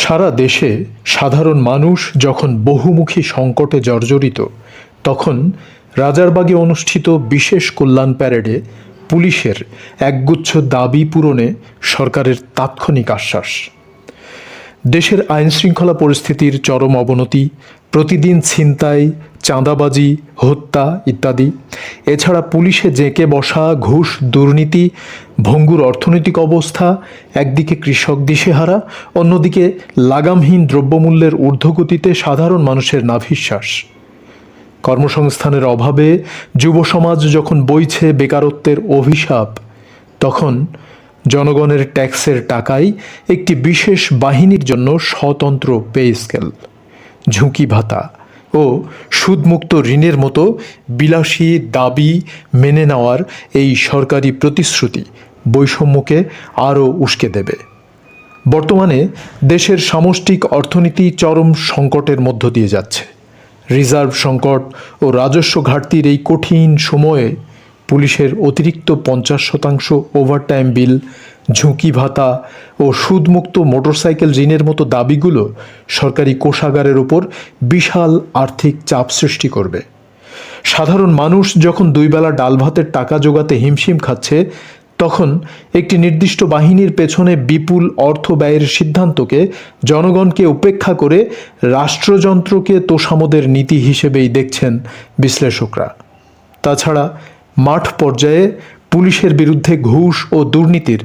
সারা দেশে সাধারণ মানুষ যখন বহুমুখী সংকটে জর্জরিত, তখন রাজারবাগে অনুষ্ঠিত বিশেষ কল্যাণ প্যারেডে পুলিশের একগুচ্ছ দাবি পূরণে সরকারের তাৎক্ষণিক আশ্বাস। দেশের আইনশৃঙ্খলা পরিস্থিতির চরম অবনতি, প্রতিদিন ছিনতাই, চাঁদাবাজি, হত্যা ইত্যাদি, এছাড়া পুলিশে জেঁকে বসা ঘুষ, দুর্নীতি, ভঙ্গুর অর্থনৈতিক অবস্থা, একদিকে কৃষক দিশেহারা, অন্যদিকে লাগামহীন দ্রব্যমূল্যের ঊর্ধ্বগতিতে সাধারণ মানুষের নাভিশ্বাস। কর্মসংস্থানের অভাবে যুব সমাজ যখন বইছে বেকারত্বের অভিশাপ, তখন জনগণের ট্যাক্সের টাকায় একটি বিশেষ বাহিনীর জন্য স্বতন্ত্র পে স্কেল, ঝুঁকি ভাতা ও সুদমুক্ত ঋণের মতো বিলাসী দাবি মেনে নেওয়ার এই সরকারি প্রতিশ্রুতি বৈষম্যকে আরও উস্কে দেবে। বর্তমানে দেশের সামষ্টিক অর্থনীতি চরম সংকটের মধ্য দিয়ে যাচ্ছে। রিজার্ভ সংকট ও রাজস্ব ঘাটতির এই কঠিন সময়ে পুলিশের অতিরিক্ত 50% ওভারটাইম বিল, ঝুঁকি ভাতা ও সুদমুক্ত মোটরসাইকেল ঋণের মতো দাবিগুলো সরকারি কোষাগারের ওপর বিশাল আর্থিক চাপ সৃষ্টি করবে। সাধারণ মানুষ যখন দুই বেলা ডাল ভাতের টাকা জোগাতে হিমশিম খাচ্ছে, তখন একটি নির্দিষ্ট বাহিনীর পেছনে বিপুল অর্থ ব্যয়ের সিদ্ধান্তকে জনগণকে উপেক্ষা করে রাষ্ট্রযন্ত্রকে তোষামোদের নীতি হিসেবেই দেখছেন বিশ্লেষকরা। তাছাড়া মাঠ পর্যায়ে পুলিশের বিরুদ্ধে ঘুষ ও দুর্নীতির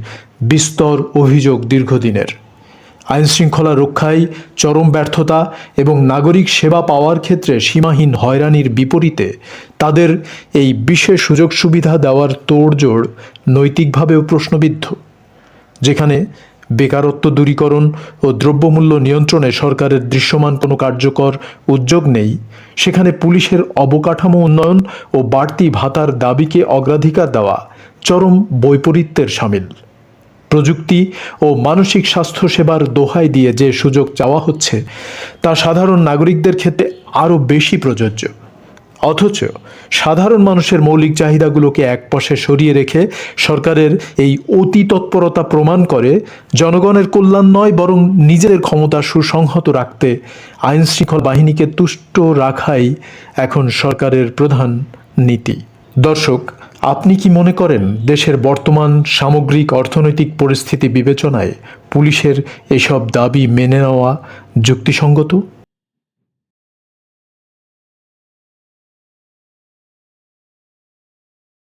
বিস্তর অভিযোগ দীর্ঘদিনের। আইনশৃঙ্খলা রক্ষায় চরম ব্যর্থতা এবং নাগরিক সেবা পাওয়ার ক্ষেত্রে সীমাহীন হয়রানির বিপরীতে তাদের এই বিশেষ সুযোগ সুবিধা দেওয়ার তোড়জোড় নৈতিকভাবেও প্রশ্নবিদ্ধ। যেখানে বেকারত্ব দূরীকরণ ও দ্রব্যমূল্য নিয়ন্ত্রণে সরকারের দৃশ্যমান কোনো কার্যকর উদ্যোগ নেই, সেখানে পুলিশের অবকাঠামো উন্নয়ন ও বাড়তি ভাতার দাবিকে অগ্রাধিকার দেওয়া চরম বৈপরীত্যের শামিল। প্রযুক্তি ও মানসিক স্বাস্থ্য সেবার দোহাই দিয়ে যে সুযোগ চাওয়া হচ্ছে, তা সাধারণ নাগরিকদের ক্ষেত্রে আরও বেশি প্রযোজ্য। অথচ সাধারণ মানুষের মৌলিক চাহিদাগুলোকে একপাশে সরিয়ে রেখে সরকারের এই অতি তৎপরতা প্রমাণ করে জনগণের কল্যাণ নয়, বরং নিজেদের ক্ষমতা সুসংহত রাখতে আইনশৃঙ্খলা বাহিনীকে তুষ্ট রাখাই এখন সরকারের প্রধান নীতি। দর্শক, আপনি কি মনে করেন দেশের বর্তমান সামগ্রিক অর্থনৈতিক পরিস্থিতি বিবেচনায় পুলিশের এসব দাবি মেনে নেওয়া যুক্তিসঙ্গত?